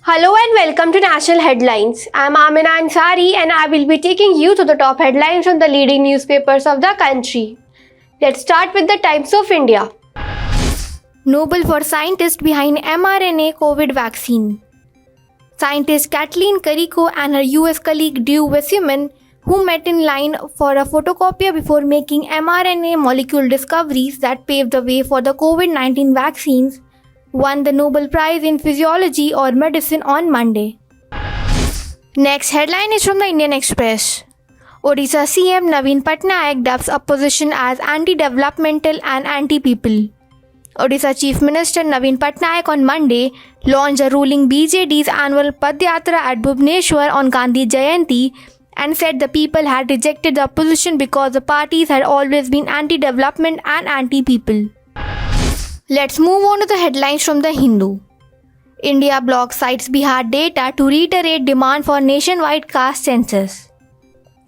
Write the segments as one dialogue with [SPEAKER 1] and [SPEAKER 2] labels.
[SPEAKER 1] Hello and welcome to National Headlines. I'm Amina Ansari and I will be taking you to the top headlines from the leading newspapers of the country. Let's start with the Times of India. Nobel for scientist behind mRNA COVID vaccine. Scientist Kathleen Carico and her US colleague Drew Weissman, who met in line for a photocopier before making mRNA molecule discoveries that paved the way for the COVID-19 vaccines, won the Nobel Prize in Physiology or Medicine on Monday. Next headline is from the Indian Express. Odisha CM Naveen Patnaik dubs opposition as anti-developmental and anti-people. Odisha Chief Minister Naveen Patnaik on Monday launched a ruling BJD's annual Padyatra at Bhubaneswar on Gandhi Jayanti and said the people had rejected the opposition because the parties had always been anti-development and anti-people. Let's move on to the headlines from the Hindu. India bloc cites Bihar data to reiterate demand for nationwide caste census.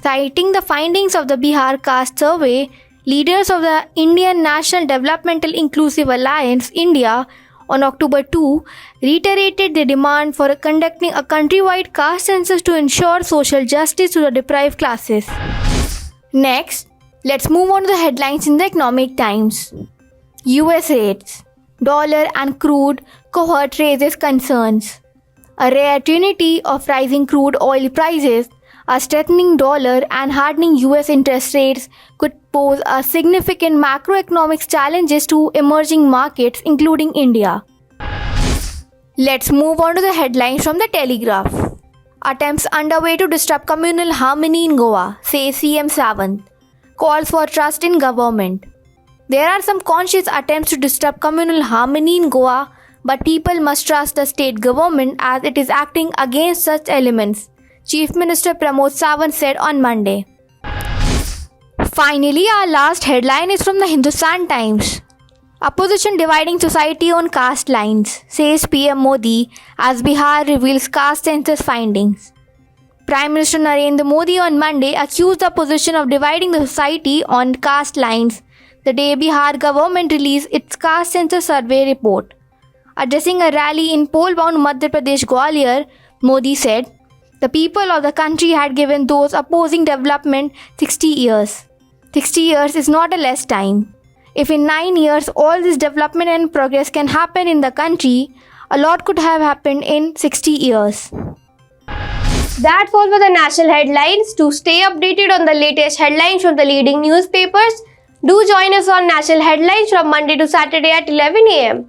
[SPEAKER 1] Citing the findings of the Bihar caste survey, leaders of the Indian National Developmental Inclusive Alliance, India, on October 2, reiterated the demand for conducting a countrywide caste census to ensure social justice to the deprived classes. Next, let's move on to the headlines in the Economic Times. US rates. Dollar and crude cohort raises concerns. A rare trinity of rising crude oil prices, a strengthening dollar and hardening US interest rates could pose a significant macroeconomic challenges to emerging markets including India. Let's move on to the headlines from the Telegraph. Attempts underway to disrupt communal harmony in Goa, says CM Sawant. Calls for trust in government. There are some conscious attempts to disrupt communal harmony in Goa, but people must trust the state government as it is acting against such elements, Chief Minister Pramod Sawant said on Monday. Finally, our last headline is from the Hindustan Times. Opposition dividing society on caste lines, says PM Modi as Bihar reveals caste census findings. Prime Minister Narendra Modi on Monday accused the opposition of dividing the society on caste lines the day Bihar government released its caste census survey report. Addressing a rally in poll-bound Madhya Pradesh Gwalior, Modi said, the people of the country had given those opposing development 60 years. 60 years is not a less time. If in 9 years all this development and progress can happen in the country, a lot could have happened in 60 years. That's all for the national headlines. To stay updated on the latest headlines from the leading newspapers, do join us on National Headlines from Monday to Saturday at 11 a.m.